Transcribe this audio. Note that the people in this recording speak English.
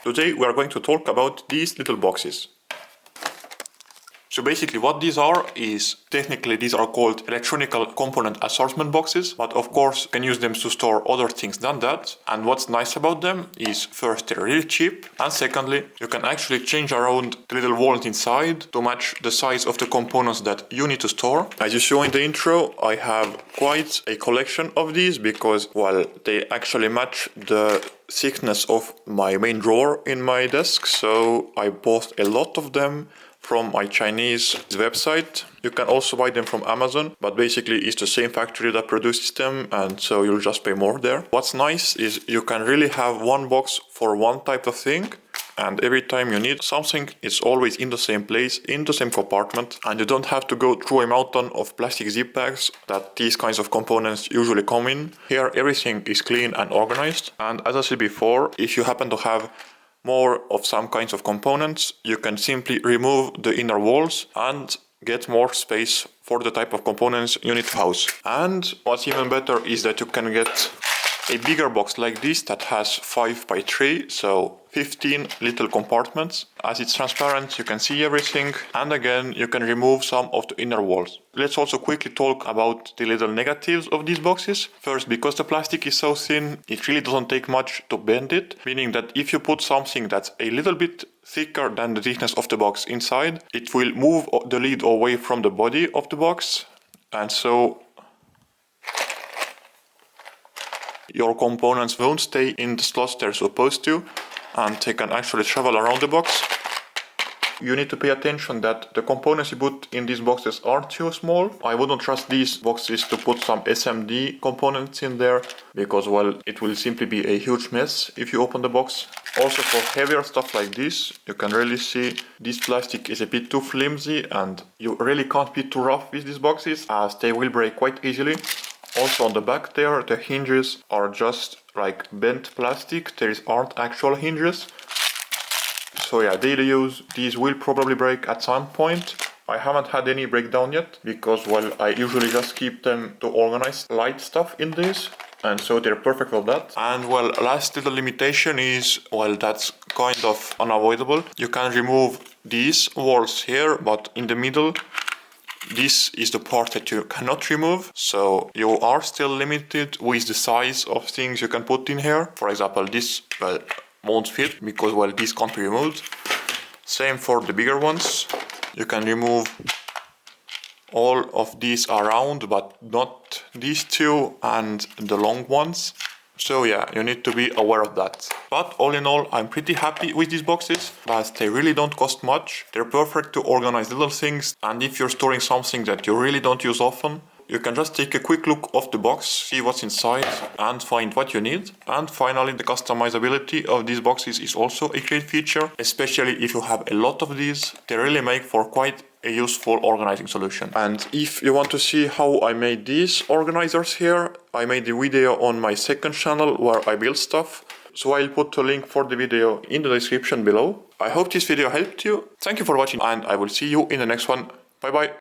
Today we are going to talk about these little boxes. So basically what these are is, technically these are called electronic component assortment boxes, but of course you can use them to store other things than that. And what's nice about them is, first, they're really cheap, and secondly, you can actually change around the little wallet inside to match the size of the components that you need to store. As you saw in the intro, I have quite a collection of these because, well, they actually match the thickness of my main drawer in my desk, so I bought a lot of them from my Chinese website. You can also buy them from Amazon, but basically it's the same factory that produces them, and so you'll just pay more there. What's nice is you can really have one box for one type of thing, and every time you need something, it's always in the same place, in the same compartment, and you don't have to go through a mountain of plastic zip bags that these kinds of components usually come in. Here everything is clean and organized, and as I said before, if you happen to have more of some kinds of components, you can simply remove the inner walls and get more space for the type of components you need to house. And what's even better is that you can get a bigger box like this that has 5 by 3, so 15 little compartments. As it's transparent, you can see everything, and again, you can remove some of the inner walls. Let's also quickly talk about the little negatives of these boxes. First, because the plastic is so thin, it really doesn't take much to bend it, meaning that if you put something that's a little bit thicker than the thickness of the box inside, it will move the lid away from the body of the box, and so your components won't stay in the slots they're supposed to, and they can actually travel around the box. You need to pay attention that the components you put in these boxes are too small. I wouldn't trust these boxes to put some SMD components in there, because, well, it will simply be a huge mess if you open the box. Also, for heavier stuff like this, you can really see this plastic is a bit too flimsy, and you really can't be too rough with these boxes, as they will break quite easily. Also on the back there, the hinges are just like bent plastic, there aren't actual hinges. So yeah, daily use, these will probably break at some point. I haven't had any breakdown yet, because, well, I usually just keep them to organize light stuff in these, and so they're perfect for that. And, well, last little limitation is, well, that's kind of unavoidable. You can remove these walls here, but in the middle, this is the part that you cannot remove, so you are still limited with the size of things you can put in here. For example, this, well, won't fit because, well, this can't be removed. Same for the bigger ones. You can remove all of these around, but not these two and the long ones. So yeah, you need to be aware of that. But all in all, I'm pretty happy with these boxes, but they really don't cost much. They're perfect to organize little things, and if you're storing something that you really don't use often, you can just take a quick look of the box, see what's inside, and find what you need. And finally, the customizability of these boxes is also a great feature, especially if you have a lot of these. They really make for quite a useful organizing solution. And if you want to see how I made these organizers here, I made a video on my second channel where I build stuff, so I'll put a link for the video in the description below. I hope this video helped you. Thank you for watching, and I will see you in the next one. Bye bye.